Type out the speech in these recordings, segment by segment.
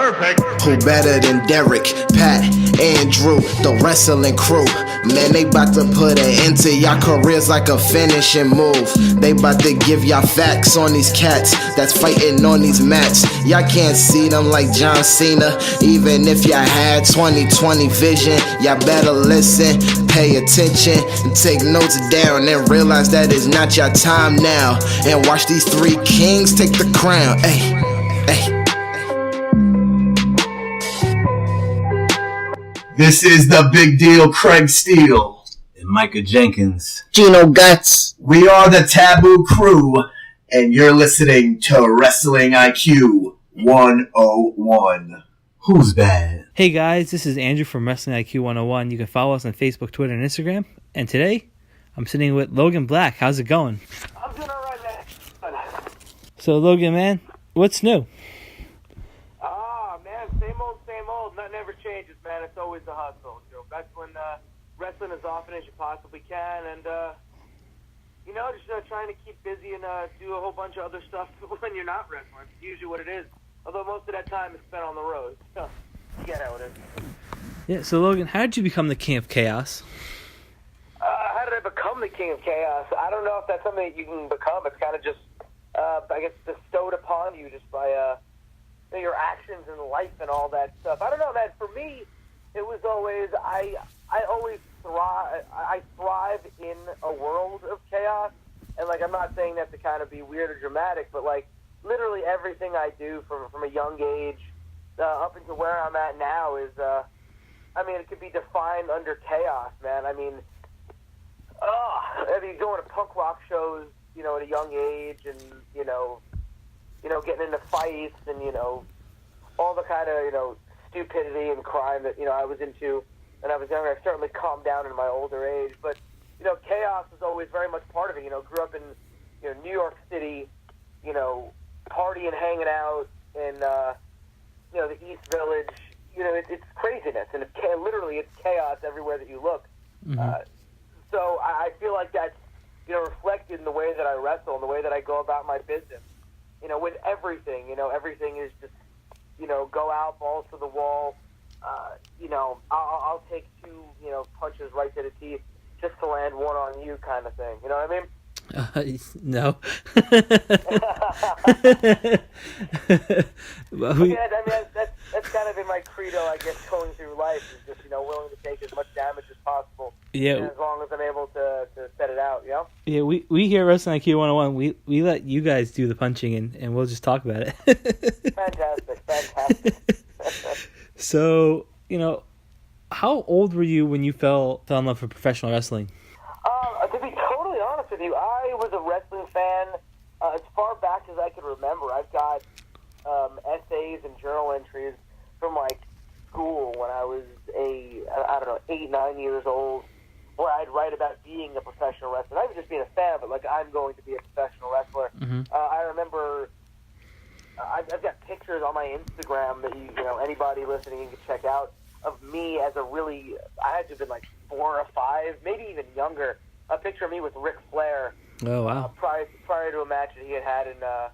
Perfect. Who better than Derek, Pat, Andrew, the wrestling crew? Man, they bout to put an end to y'all careers like a finishing move. They bout to give y'all facts on these cats that's fighting on these mats. Y'all can't see them like John Cena. Even if y'all had 20/20 vision, y'all better listen, pay attention, and take notes down and realize that it's not your time now. And watch these three kings take the crown. Ay, ay. This is the big deal, Craig Steele and Micah Jenkins. Gino Guts. We are the Taboo Crew, and you're listening to Wrestling IQ 101. Who's bad? Hey guys, this is Andrew from Wrestling IQ 101. You can follow us on Facebook, Twitter, and Instagram. And today, I'm sitting with Logan Black. How's it going? I'm doing all right, man. So Logan, man, what's new? Man, same old. Nothing ever changes, man. It's always a hustle. You know, wrestling as often as you possibly can, and just trying to keep busy and do a whole bunch of other stuff when you're not wrestling. It's usually what it is. Although most of that time is spent on the road. So, you get how it is. Yeah, so Logan, how did you become the King of Chaos? How did I become the King of Chaos? I don't know if that's something that you can become. It's kind of just, I guess, bestowed upon you just by your actions in life and all that stuff. I don't know, man. For me, it was always, I always thrive in a world of chaos. And, I'm not saying that to kind of be weird or dramatic, but, literally everything I do from a young age up into where I'm at now is, it could be defined under chaos, man. Going to punk rock shows, at a young age and, getting into fights and, all the kind of, stupidity and crime that, I was into when I was younger. I've certainly calmed down in my older age, but, chaos was always very much part of it. Grew up in, New York City, partying, hanging out in, the East Village. It's craziness, and it's chaos everywhere that you look. Mm-hmm. So I feel like that's, reflected in the way that I wrestle and the way that I go about my business. With everything, everything is just, go out, balls to the wall. I'll take two, punches right to the teeth just to land one on you kind of thing. You know what I mean? No. That's kind of in my credo, I guess, going through life is just, willing to take as much damage as possible. Yeah. As long as I'm able to set it out, Yeah, we here at Wrestling IQ 101, we let you guys do the punching and we'll just talk about it. Fantastic. So, how old were you when you fell in love with professional wrestling? To be totally honest with you, I was a wrestling fan as far back as I can remember. I've got essays and journal entries from school when I was 8, 9 years old, where I'd write about being a professional wrestler. Not even just being a fan, but I'm going to be a professional wrestler. Mm-hmm. I remember I've got pictures on my Instagram that anybody listening can check out of me as I had to have been 4 or 5, maybe even younger. A picture of me with Ric Flair. Oh, wow. Prior to a match that he had in, I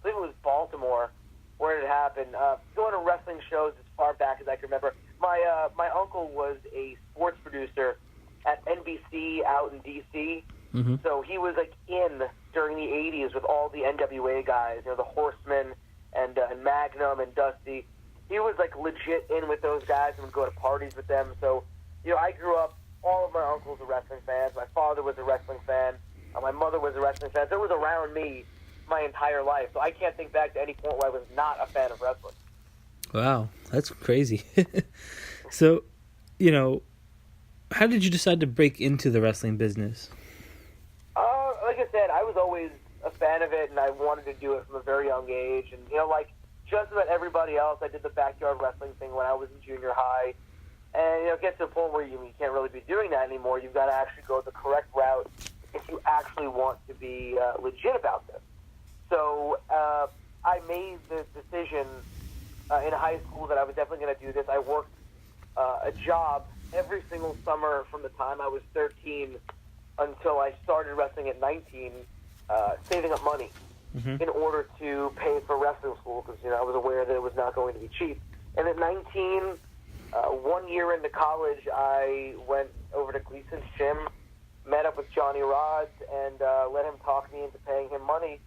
believe it was Baltimore, where it happened. Going to wrestling shows as far back as I can remember. My uncle was a sports producer at NBC out in D.C., mm-hmm. so he was in during the 80s with all the NWA guys, the Horsemen and Magnum and Dusty. He was legit in with those guys and would go to parties with them. So, I grew up, all of my uncles were wrestling fans. My father was a wrestling fan. My mother was a wrestling fan. So it was around me my entire life. So I can't think back to any point where I was not a fan of wrestling. Wow, that's crazy. So, how did you decide to break into the wrestling business? Like I said, I was always a fan of it, and I wanted to do it from a very young age. And, just about everybody else, I did the backyard wrestling thing when I was in junior high. And, it gets to a point where you can't really be doing that anymore. You've got to actually go the correct route if you actually want to be legit about this. So I made the decision in high school that I was definitely going to do this. I worked a job every single summer from the time I was 13 until I started wrestling at 19, saving up money in order to pay for wrestling school because, I was aware that it was not going to be cheap. And at 19, 1 year into college, I went over to Gleason's gym, met up with Johnny Rods, and let him talk me into paying him money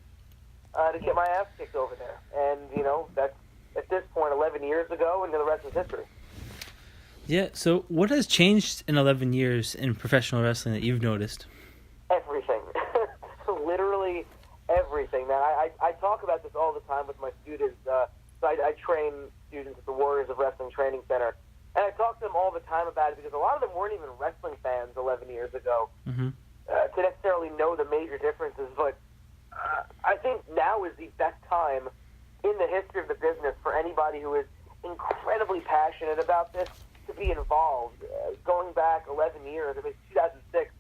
to get my ass kicked over there. And, that's, at this point, 11 years ago, and the rest is history. Yeah, so what has changed in 11 years in professional wrestling that you've noticed? Everything. Literally everything, man. I talk about this all the time with my students. So I train students at the Warriors of Wrestling Training Center. And I talk to them all the time about it because a lot of them weren't even wrestling fans 11 years ago to necessarily know the major differences. But I think now is the best time in the history of the business for anybody who is incredibly passionate about this to be involved. Going back 11 years, 2006,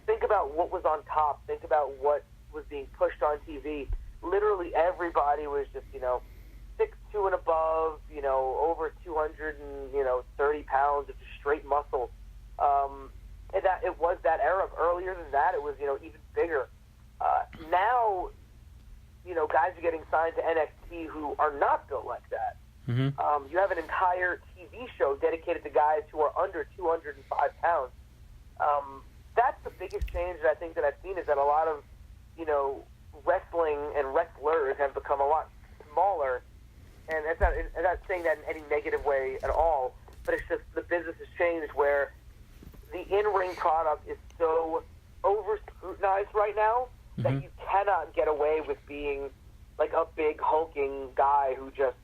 think about what was on top. Think about what was being pushed on TV. Literally everybody was just, 6'2" and above, over 230 pounds of just straight muscle. And that it was that era. Earlier than that, it was, even bigger. Now, guys are getting signed to NXT who are not built like that. You have an entire TV show dedicated to guys who are under 205 pounds. That's the biggest change that I think that I've seen is that a lot of, wrestling and wrestlers have become a lot smaller. And I'm not saying that in any negative way at all, but it's just the business has changed where the in-ring product is so over-scrutinized right now that you cannot get away with being like a big hulking guy who just,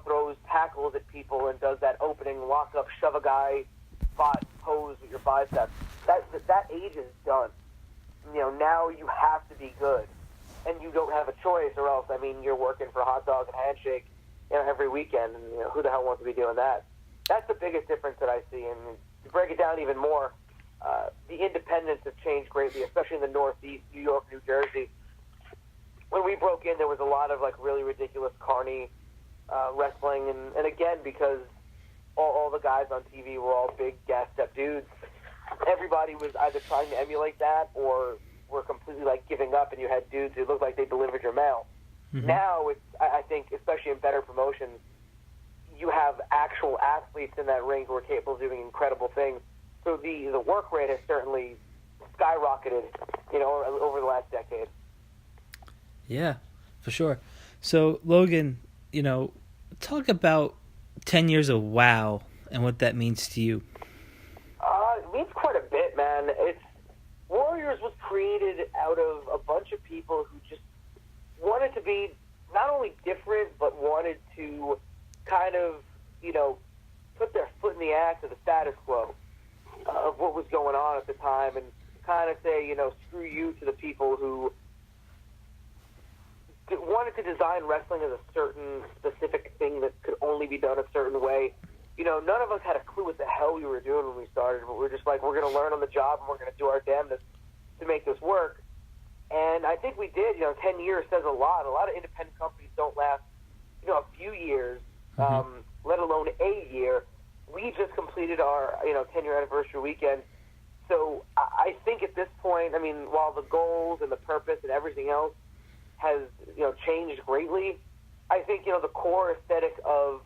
throws tackles at people and does that opening lock-up, shove a guy spot pose with your biceps. That age is done. Now you have to be good. And you don't have a choice, or else, you're working for a hot dog and handshake, every weekend, and who the hell wants to be doing that? That's the biggest difference that I see. And to break it down even more, the independents have changed greatly, especially in the Northeast, New York, New Jersey. When we broke in, there was a lot of really ridiculous carny wrestling, and again, because all the guys on TV were all big gassed up dudes, everybody was either trying to emulate that or were completely giving up, and you had dudes who looked like they delivered your mail. Now, I think, especially in better promotions, you have actual athletes in that ring who are capable of doing incredible things. So the work rate has certainly skyrocketed, over the last decade. Yeah, for sure. So, Logan, talk about 10 years of WOW and what that means to you. It means quite a bit, man. Warriors was created out of a bunch of people who just wanted to be not only different, but wanted to kind of, put their foot in the ass of the status quo of what was going on at the time and kind of say, screw you to the people who wanted to design wrestling as a certain specific thing that could only be done a certain way. None of us had a clue what the hell we were doing when we started, but we were just like, we're going to learn on the job and we're going to do our damnedest to make this work. And I think we did. 10 years says a lot. A lot of independent companies don't last, a few years, let alone a year. We just completed our, 10-year anniversary weekend. So I think at this point, while the goals and the purpose and everything else has, changed greatly, I think, the core aesthetic of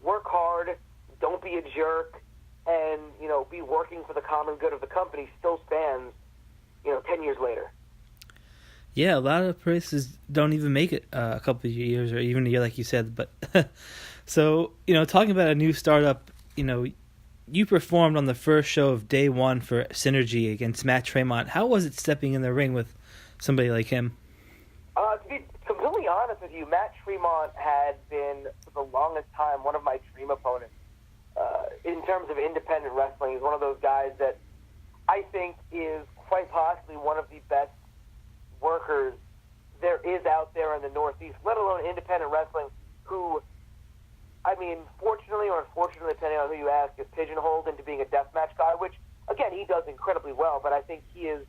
work hard, don't be a jerk, and, be working for the common good of the company still stands, 10 years later. Yeah, a lot of places don't even make it a couple of years or even a year, like you said. But so, talking about a new startup, you performed on the first show of day one for Synergy against Matt Tremont. How was it stepping in the ring with somebody like him? To be completely honest with you, Matt Tremont had been, for the longest time, one of my dream opponents. In terms of independent wrestling, he's one of those guys that I think is quite possibly one of the best workers there is out there in the Northeast, let alone independent wrestling, who, fortunately or unfortunately, depending on who you ask, is pigeonholed into being a deathmatch guy, which, again, he does incredibly well, but I think he is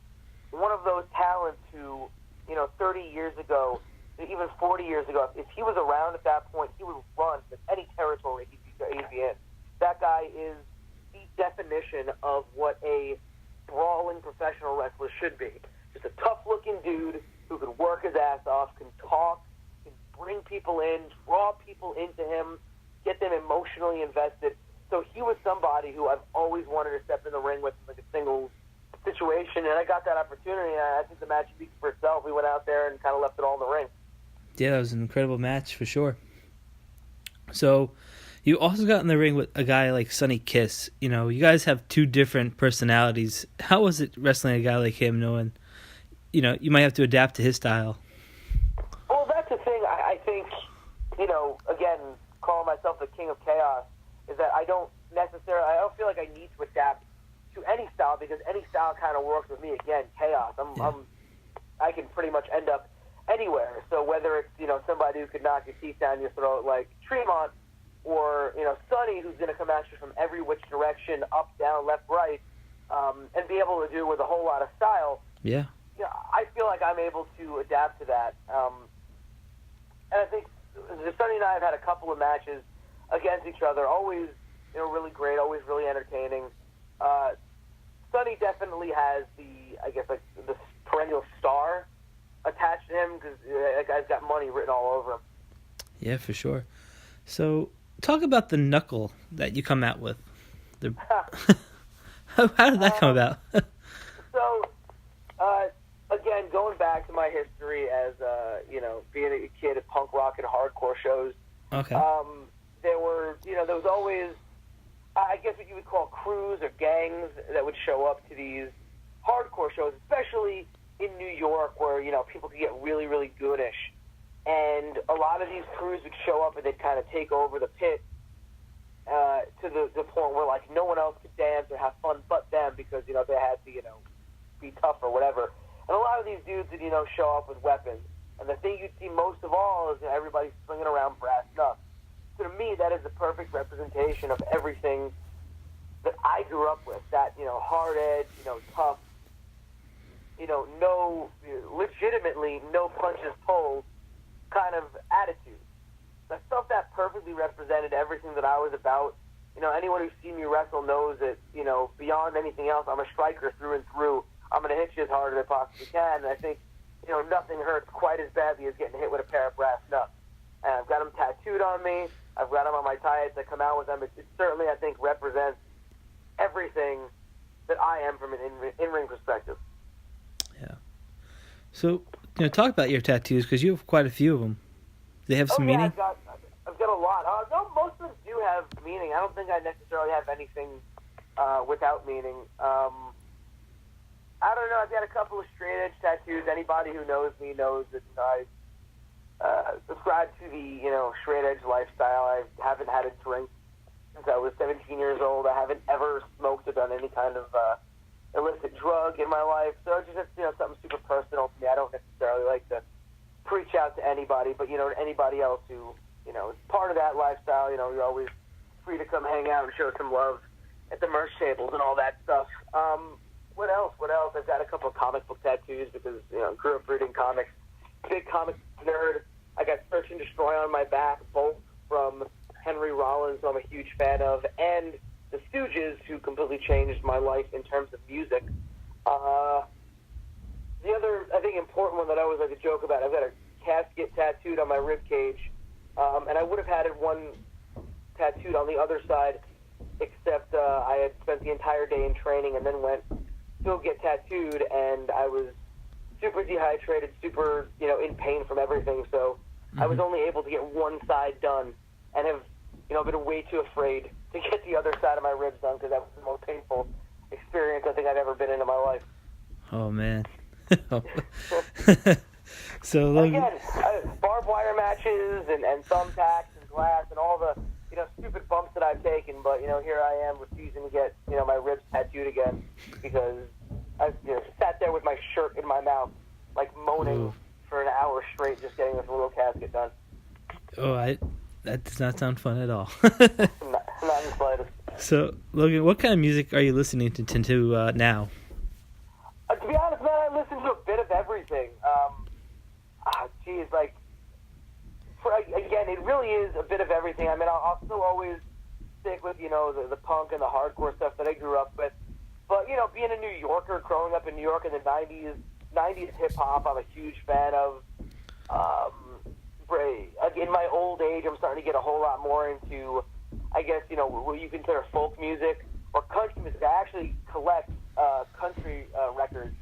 one of those talents who, 30 years ago, even 40 years ago, if he was around at that point, he would run in any territory he'd be in. That guy is the definition of what a brawling professional wrestler should be. Just a tough-looking dude who can work his ass off, can talk, can bring people in, draw people into him, emotionally invested. So he was somebody who I've always wanted to step in the ring with, like a singles situation, and I got that opportunity, and I think the match speaks for itself. We went out there and kind of left it all in the ring. Yeah, it was an incredible match for sure. So, you also got in the ring with a guy like Sonny Kiss. You know, you guys have two different personalities. How was it wrestling a guy like him, knowing, you know, you might have to adapt to his style? Well, that's the thing. I think, you know, again, calling myself the King of Chaos, is that I don't feel like I need to adapt to any style, because any style kind of works with me. Again, chaos. I can pretty much end up anywhere. So whether it's, you know, somebody who could knock your teeth down your throat like Tremont, or, you know, Sonny, who's going to come at you from every which direction, up, down, left, right, and be able to do it with a whole lot of style. Yeah. You know, I feel like I'm able to adapt to that. And I think Sonny and I have had a couple of matches against each other, always, you know, really great, always really entertaining. Sonny definitely has the perennial star attached to him, because that guy's got money written all over him. Yeah, for sure. So, talk about the knuckle that you come out with. How did that come about? So, again, going back to my history as, you know, being a kid at punk rock and hardcore shows, Okay. there was always, I guess what you would call crews or gangs that would show up to these hardcore shows, especially in New York, where, you know, people could get really, really goodish. And a lot of these crews would show up and they'd kind of take over the pit to the point where, like, no one else could dance or have fun but them, because, you know, they had to, you know, be tough or whatever. And a lot of these dudes would, you know, show up with weapons. And the thing you'd see most of all is, you know, everybody swinging around brass knucks. So to me, that is the perfect representation of everything that I grew up with. That, you know, hard edge, you know, tough, you know, legitimately no punches pulled kind of attitude. I felt that perfectly represented everything that I was about. You know, anyone who's seen me wrestle knows that, you know, beyond anything else, I'm a striker through and through. I'm going to hit you as hard as I possibly can. And I think, you know, nothing hurts quite as badly as getting hit with a pair of brass knucks. And I've got them tattooed on me. I've got them on my tights. I come out with them. It certainly, I think, represents everything that I am from an in-ring perspective. Yeah. So, you know, talk about your tattoos, because you have quite a few of them. They have some meaning? I've got a lot. No, most of them do have meaning. I don't think I necessarily have anything without meaning. I don't know. I've got a couple of straight edge tattoos. Anybody who knows me knows that, you know, I subscribe to the, you know, straight edge lifestyle. I haven't had a drink since I was 17 years old. I haven't ever smoked or done any kind of illicit drug in my life. So it's just, you know, something super personal to me. I don't necessarily like to preach out to anybody, but, you know, anybody else who, you know, is part of that lifestyle, you know, you're always free to come hang out and show some love at the merch tables and all that stuff. What else? I've got a couple of comic book tattoos because, you know, grew up reading comics. Big comic nerd. I got Search and Destroy on my back, both from Henry Rollins, who I'm a huge fan of, and the Stooges, who completely changed my life in terms of music. The other, I think, important one that I always like to joke about, I've got a casket tattooed on my rib cage, and I would have had one tattooed on the other side, except I had spent the entire day in training and then went to go get tattooed, and I was super dehydrated, super, you know, in pain from everything, so I was only able to get one side done, and have, you know, been way too afraid to get the other side of my ribs done, because that was the most painful experience I think I've ever been in my life. Oh, man. So, again, barbed wire matches and thumbtacks and glass and all the, you know, stupid bumps that I've taken, but, you know, here I am refusing to get, you know, my ribs tattooed again, because I, you know, sat there with my shirt in my mouth, like moaning for an hour straight, just getting this little casket done. Oh, that does not sound fun at all. not in the slightest. So, Logan, what kind of music are you listening to now? To be honest, man, I listen to a bit of everything. Like, again, it really is a bit of everything. I mean, I'll still always stick with, you know, the punk and the hardcore stuff that I grew up with. But, you know, being a New Yorker, growing up in New York in the 90s hip-hop, I'm a huge fan of. In my old age, I'm starting to get a whole lot more into I guess, what you consider folk music or country music. I actually collect country records.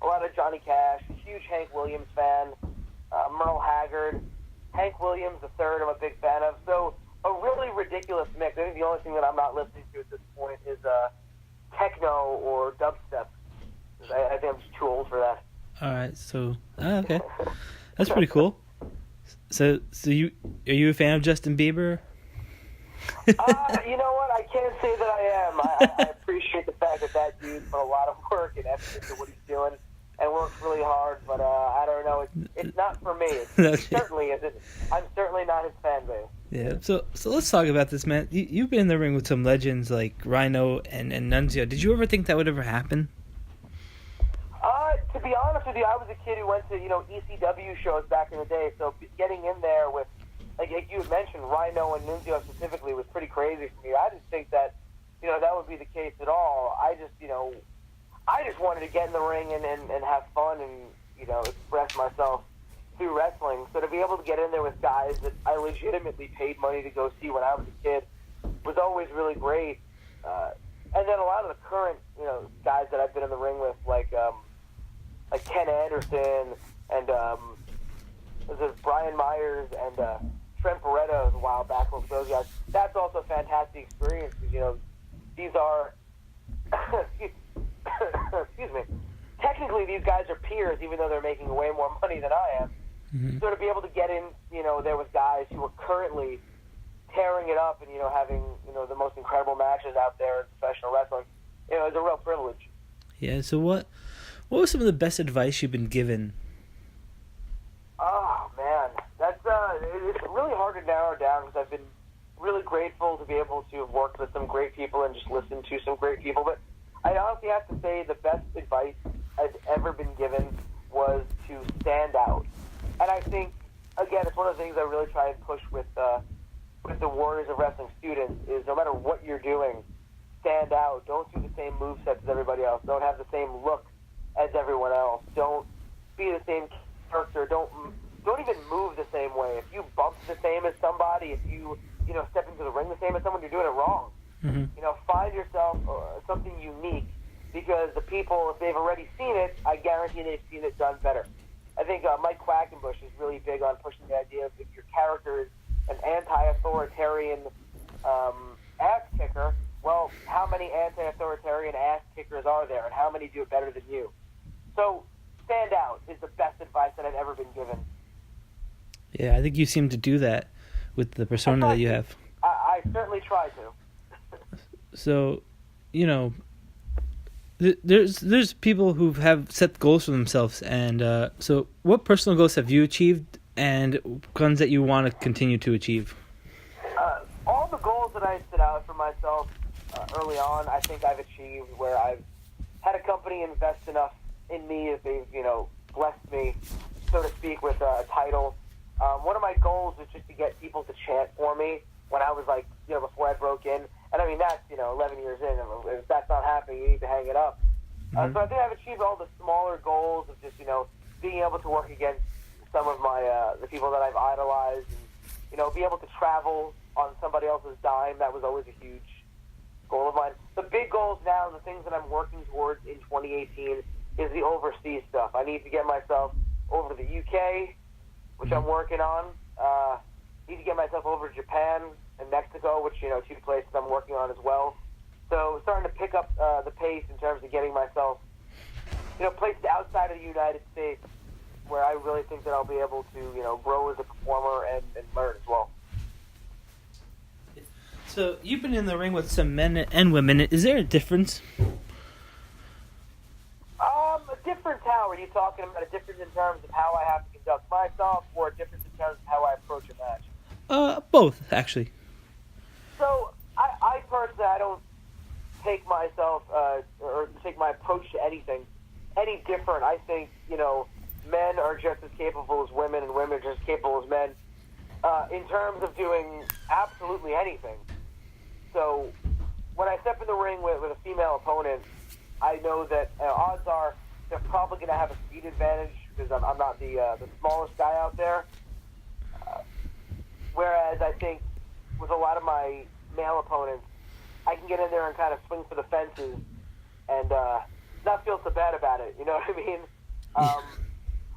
A lot of Johnny Cash, huge Hank Williams fan, Merle Haggard, Hank Williams III I'm a big fan of. So a really ridiculous mix. I think the only thing that I'm not listening to at this point is techno or dubstep. I think I'm just too old for that. All right, so okay, that's pretty cool. So are you a fan of Justin Bieber? You know what? I can't say that I am. I appreciate the fact that dude put a lot of work and effort into what he's doing and works really hard. But I don't know. It's not for me. It certainly isn't. I'm certainly not his fan base. Yeah. So let's talk about this, man. You've been in the ring with some legends like Rhino and Nunzio. Did you ever think that would ever happen? To be honest with you, I was a kid who went to ECW shows back in the day. So getting in there with, like you had mentioned, Rhino and Nunzio specifically was pretty crazy for me. I didn't think that that would be the case at all. I just wanted to get in the ring and have fun and express myself through wrestling. So to be able to get in there with guys that I legitimately paid money to go see when I was a kid was always really great. And then a lot of the current guys that I've been in the ring with, like Ken Anderson and this Brian Myers and Trent Beretta a while back with those guys. That's also a fantastic experience because these are excuse me. Technically, these guys are peers, even though they're making way more money than I am. Mm-hmm. So to be able to get in, there with guys who are currently tearing it up and having the most incredible matches out there in professional wrestling, is a real privilege. Yeah. So what was some of the best advice you've been given? Oh man, that's it's really hard to narrow down because I've been really grateful to be able to have worked with some great people and just listen to some great people. But I honestly have to say the best advice I've ever been given was to stand out. And I think, again, it's one of the things I really try and push with the Warriors of Wrestling students is no matter what you're doing, stand out. Don't do the same movesets as everybody else. Don't have the same look as everyone else. Don't be the same character. Don't even move the same way. If you bump the same as somebody, if you step into the ring the same as someone, you're doing it wrong. Mm-hmm. Find yourself something unique because the people, if they've already seen it, I guarantee they've seen it done better. I think Mike Quackenbush is really big on pushing the idea of if your character is an anti-authoritarian ass kicker, well, how many anti-authoritarian ass kickers are there, and how many do it better than you? So, stand out is the best advice that I've ever been given. Yeah, I think you seem to do that with the persona that you have. I certainly try to. So, there's people who have set goals for themselves, and so what personal goals have you achieved, and ones that you want to continue to achieve? All the goals that I set out for myself early on, I think I've achieved. Where I've had a company invest enough in me as they've blessed me, so to speak, with a title. One of my goals was just to get people to chant for me when I was before I broke in. And I mean, that's, 11 years in. If that's not happening, you need to hang it up. Mm-hmm. So I think I've achieved all the smaller goals of just, being able to work against some of my, the people that I've idolized and, be able to travel on somebody else's dime. That was always a huge goal of mine. The big goals now, the things that I'm working towards in 2018 is the overseas stuff. I need to get myself over to the UK, which I'm working on. Need to get myself over to Japan and Mexico, which, two places I'm working on as well. So starting to pick up the pace in terms of getting myself, places outside of the United States where I really think that I'll be able to, grow as a performer and learn as well. So you've been in the ring with some men and women. Is there a difference? A difference how? Are you talking about a difference in terms of how I have to conduct myself or a difference in terms of how I approach a match? Both, actually. So, I personally, I don't take myself, or take my approach to anything any different. I think, men are just as capable as women, and women are just as capable as men, in terms of doing absolutely anything. So, when I step in the ring with a female opponent, I know that odds are they're probably going to have a speed advantage because I'm not the smallest guy out there. Whereas I think with a lot of my male opponents, I can get in there and kind of swing for the fences and not feel so bad about it. You know what I mean?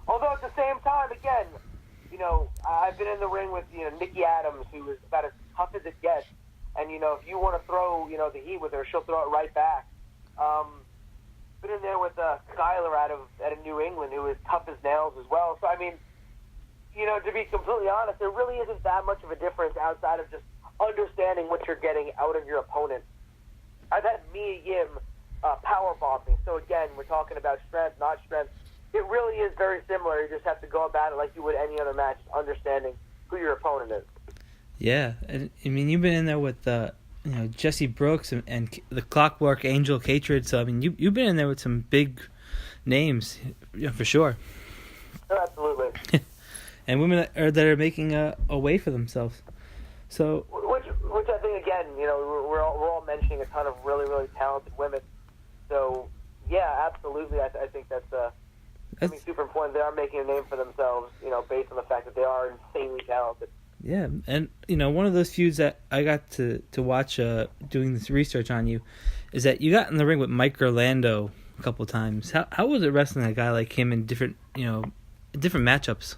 Although at the same time, again, I've been in the ring with Nikki Adams, who is about as tough as it gets. And if you want to throw the heat with her, she'll throw it right back. Been in there with Skylar out of New England, who is tough as nails as well. So I mean, to be completely honest, there really isn't that much of a difference outside of just understanding what you're getting out of your opponent. I've had Mia Yim power bombing. So again, we're talking about strength, not strength. It really is very similar. You just have to go about it like you would any other match, understanding who your opponent is. Yeah, and I mean, you've been in there with Jesse Brooks and the Clockwork Angel Catred. So I mean, you've been in there with some big names, for sure. Oh, absolutely. And women that are making a way for themselves. So which I think again, we're all mentioning a ton of really really talented women. So yeah, absolutely. I think that's super important. They are making a name for themselves, based on the fact that they are insanely talented. Yeah, and one of those feuds that I got to watch doing this research on you is that you got in the ring with Mike Orlando a couple of times. How was it wrestling a guy like him in different matchups?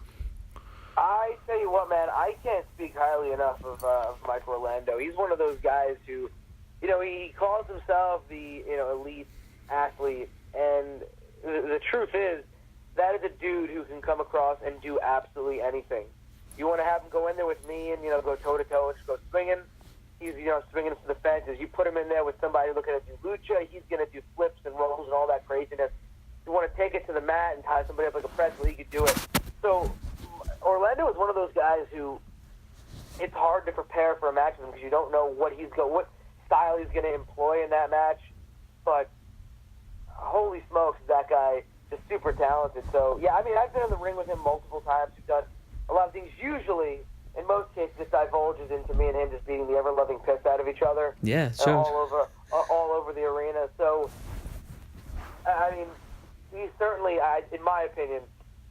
I tell you what, man, I can't speak highly enough of Mike Orlando. He's one of those guys who, he calls himself the elite athlete, and the truth is that is a dude who can come across and do absolutely anything. You want to have him go in there with me and go toe to toe and just go swinging. He's swinging for the fences. You put him in there with somebody looking to do lucha, he's going to do flips and rolls and all that craziness. You want to take it to the mat and tie somebody up like a pretzel, he could do it. So Orlando is one of those guys who it's hard to prepare for a match with him because you don't know what style he's going to employ in that match. But holy smokes, is that guy just super talented. So yeah, I mean, I've been in the ring with him multiple times. We've done a lot of things. Usually, in most cases, it divulges into me and him just beating the ever-loving piss out of each other. Yeah, sure. All over the arena. So, I mean, he's certainly, in my opinion,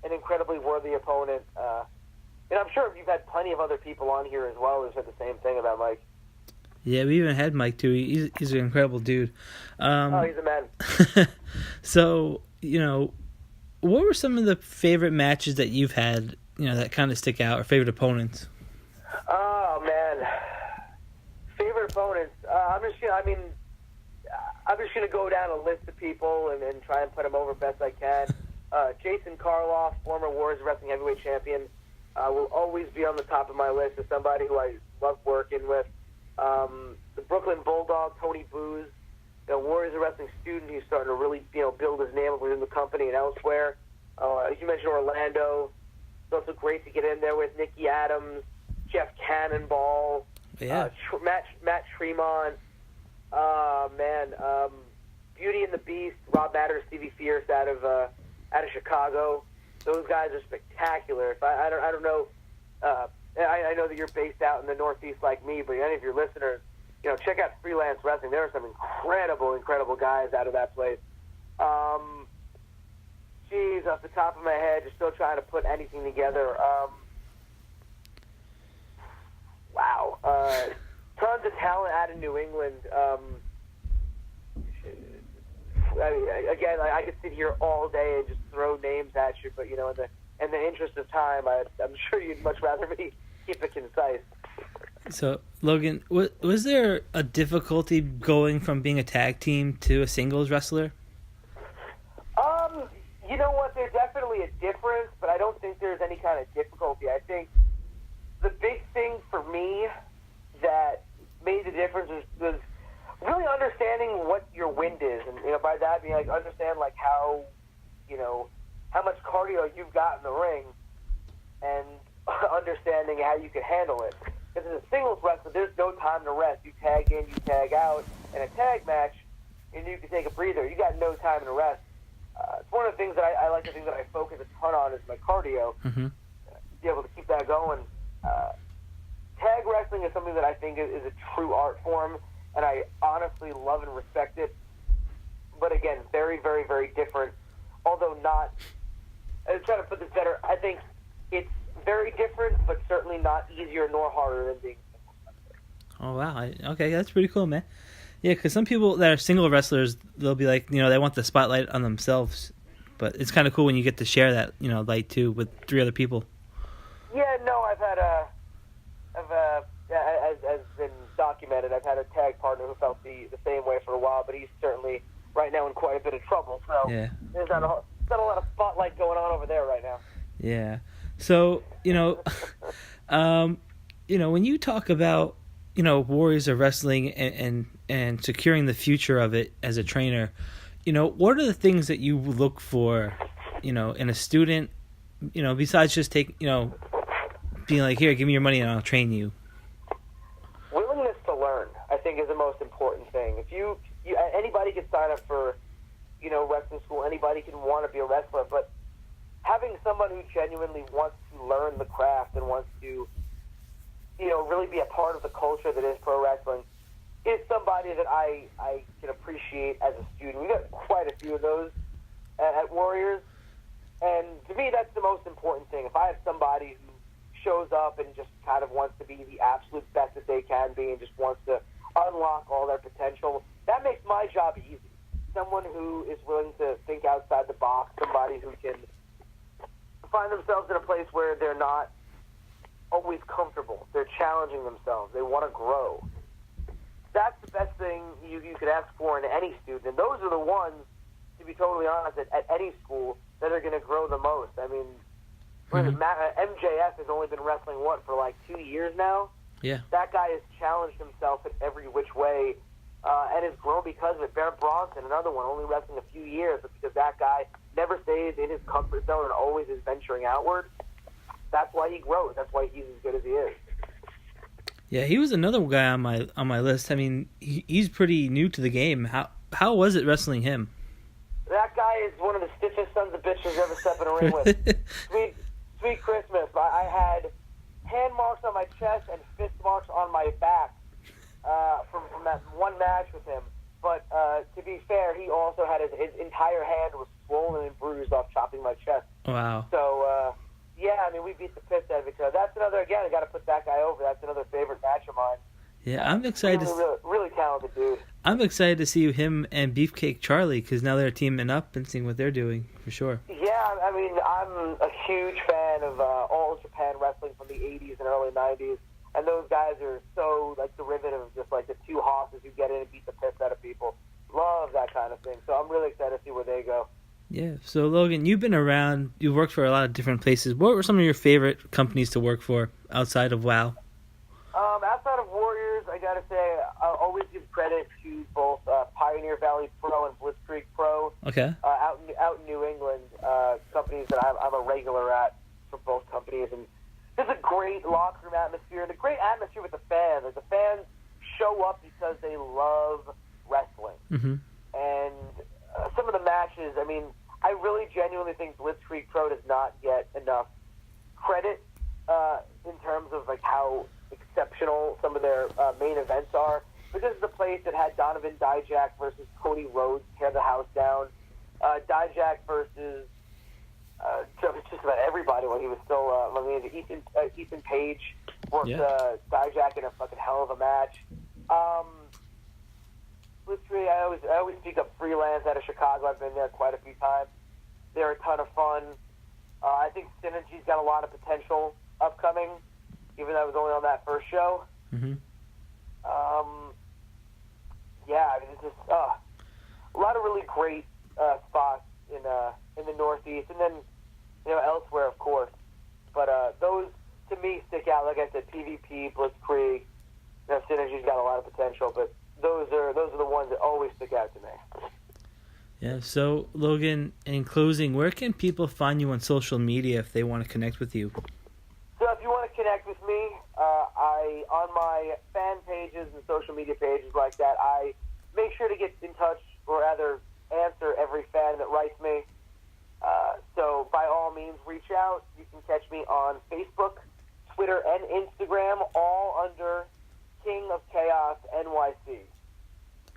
an incredibly worthy opponent. And I'm sure you've had plenty of other people on here as well who said the same thing about Mike. Yeah, we even had Mike too. He's an incredible dude. He's a man. So, what were some of the favorite matches that you've had, that kind of stick out, or favorite opponents? Oh, man. Favorite opponents. I'm just going to go down a list of people and try and put them over best I can. Jason Karloff, former Wars Wrestling Heavyweight Champion, will always be on the top of my list as somebody who I love working with. The Brooklyn Bulldog, Tony Booz, Warriors of Wrestling student who's starting to really, build his name within the company and elsewhere. As you mentioned, Orlando. It's also great to get in there with Nikki Adams, Jeff Cannonball, Yeah. Matt Tremont. Beauty and the Beast, Rob Matters, Stevie Fierce out of Chicago. Those guys are spectacular. I don't know. I know that you're based out in the Northeast like me, but any of your listeners, check out Freelance Wrestling. There are some incredible guys out of that place. Geez, off the top of my head, just still trying to put anything together. Wow. Tons of talent out of New England. I could sit here all day and just throw names at you, but, in the interest of time, I'm sure you'd much rather me keep it concise. So, Logan, was there a difficulty going from being a tag team to a singles wrestler? You know what? There's definitely a difference, but I don't think there's any kind of difficulty. I think the big thing for me that made the difference was really understanding what your wind is, and by that being understand how much cardio you've got in the ring, and understanding how you can handle it. Because in a singles wrestler, there's no time to rest. You tag in, you tag out. In a tag match, and you can take a breather. You got no time to rest. It's one of the things that I like to think that I focus a ton on is my cardio. Mm-hmm. Be able to keep that going. Tag wrestling is something that I think is a true art form, and I honestly love and respect it. But again, very, very, very different. Although not, I'm trying to put this better, I think it's very different, but certainly not easier nor harder than being. Oh wow. Okay, that's pretty cool, man. Yeah, because some people that are single wrestlers, they'll be like, they want the spotlight on themselves, but it's kind of cool when you get to share that, light too with 3 other people. Yeah, no, as been documented, I've had a tag partner who felt the same way for a while, but he's certainly right now in quite a bit of trouble. So Yeah. there's not a lot of spotlight going on over there right now. Yeah. So, when you talk about, Warriors of Wrestling and securing the future of it as a trainer, what are the things that you look for, in a student, besides just being like, here, give me your money and I'll train you? Willingness to learn, I think, is the most important thing. If you anybody can sign up for, wrestling school, anybody can want to be a wrestler, but having someone who genuinely wants to learn the craft and wants to, really be a part of the culture that is pro wrestling is somebody that I can appreciate as a student. We got quite a few of those at Warriors, and to me, that's the most important thing. If I have somebody who shows up and just kind of wants to be the absolute best that they can be and just wants to unlock all their potential, that makes my job easy. Someone who is willing to think outside the box, somebody who can find themselves in a place where they're not always comfortable. They're challenging themselves. They want to grow. That's the best thing you could ask for in any student. And those are the ones, to be totally honest, at any school that are going to grow the most. I mean, MJF has only been wrestling, for like 2 years now? Yeah. That guy has challenged himself in every which way and has grown because of it. Barrett Bronson, another one, only wrestling a few years, but because that guy never stays in his comfort zone and always is venturing outward. That's why he grows. That's why he's as good as he is. Yeah, he was another guy on my list. I mean, he's pretty new to the game. How was it wrestling him? That guy is one of the stiffest sons of bitches ever stepped in a ring with. Sweet Christmas. I had hand marks on my chest and fist marks on my back from that one match with him. But to be fair, he also had his entire hand was swollen and bruised off chopping my chest. Wow. So, we beat the piss out of each other. That's another, again, I got to put that guy over. That's another favorite match of mine. Yeah, I'm excited. Really talented dude. I'm excited to see him and Beefcake Charlie because now they're teaming up and seeing what they're doing for sure. Yeah, I mean, I'm a huge fan of all Japan wrestling from the 80s and early 90s, and those guys are so derivative of just the two hosses who get in and beat the piss out of people. Love that kind of thing. So I'm really excited to see where they go. Yeah. So Logan, you've been around. You've worked for a lot of different places. What were some of your favorite companies to work for outside of WoW? Outside of Warriors, I gotta say, I'll always give credit to both Pioneer Valley Pro and Blitzkrieg Pro. Okay. Out in New England, companies that I'm a regular at for both companies, and there's a great locker room atmosphere and a great atmosphere with the fans. The fans show up because they love wrestling, and some of the matches. I mean, I really genuinely think Blitzkrieg Pro does not get enough credit in terms of how exceptional some of their main events are. But this is the place that had Donovan Dijak versus Cody Rhodes tear the house down. Dijak versus just about everybody when he was still. Ethan Page worked Dijak in a fucking hell of a match. Blitzkrieg, I always speak up freelance out of Chicago. I've been there quite a few times. They're a ton of fun. I think Synergy's got a lot of potential upcoming, even though I was only on that first show. It's just a lot of really great spots in the Northeast, and then elsewhere, of course. But those to me stick out. Like I said, PvP, Blitzkrieg, Synergy's got a lot of potential, but those are the ones that always stick out to me. Yeah. So Logan, in closing, where can people find you on social media if they want to connect with you? So if you want to connect with me, on my fan pages and social media pages like that, I make sure to get in touch or rather answer every fan that writes me. So by all means, reach out. You can catch me on Facebook, Twitter, and Instagram, all under King of Chaos NYC.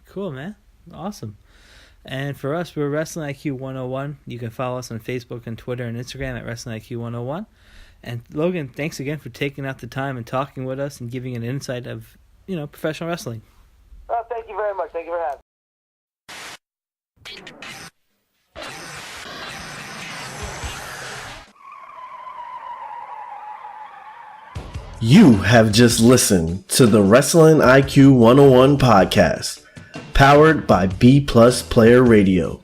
Cool, man. Awesome. And for us, we're Wrestling IQ 101. You can follow us on Facebook and Twitter and Instagram at Wrestling IQ 101. And Logan, thanks again for taking out the time and talking with us and giving an insight of professional wrestling. Thank you very much. Thank you for having me. You have just listened to the Wrestling IQ 101 podcast, powered by B Plus Player Radio.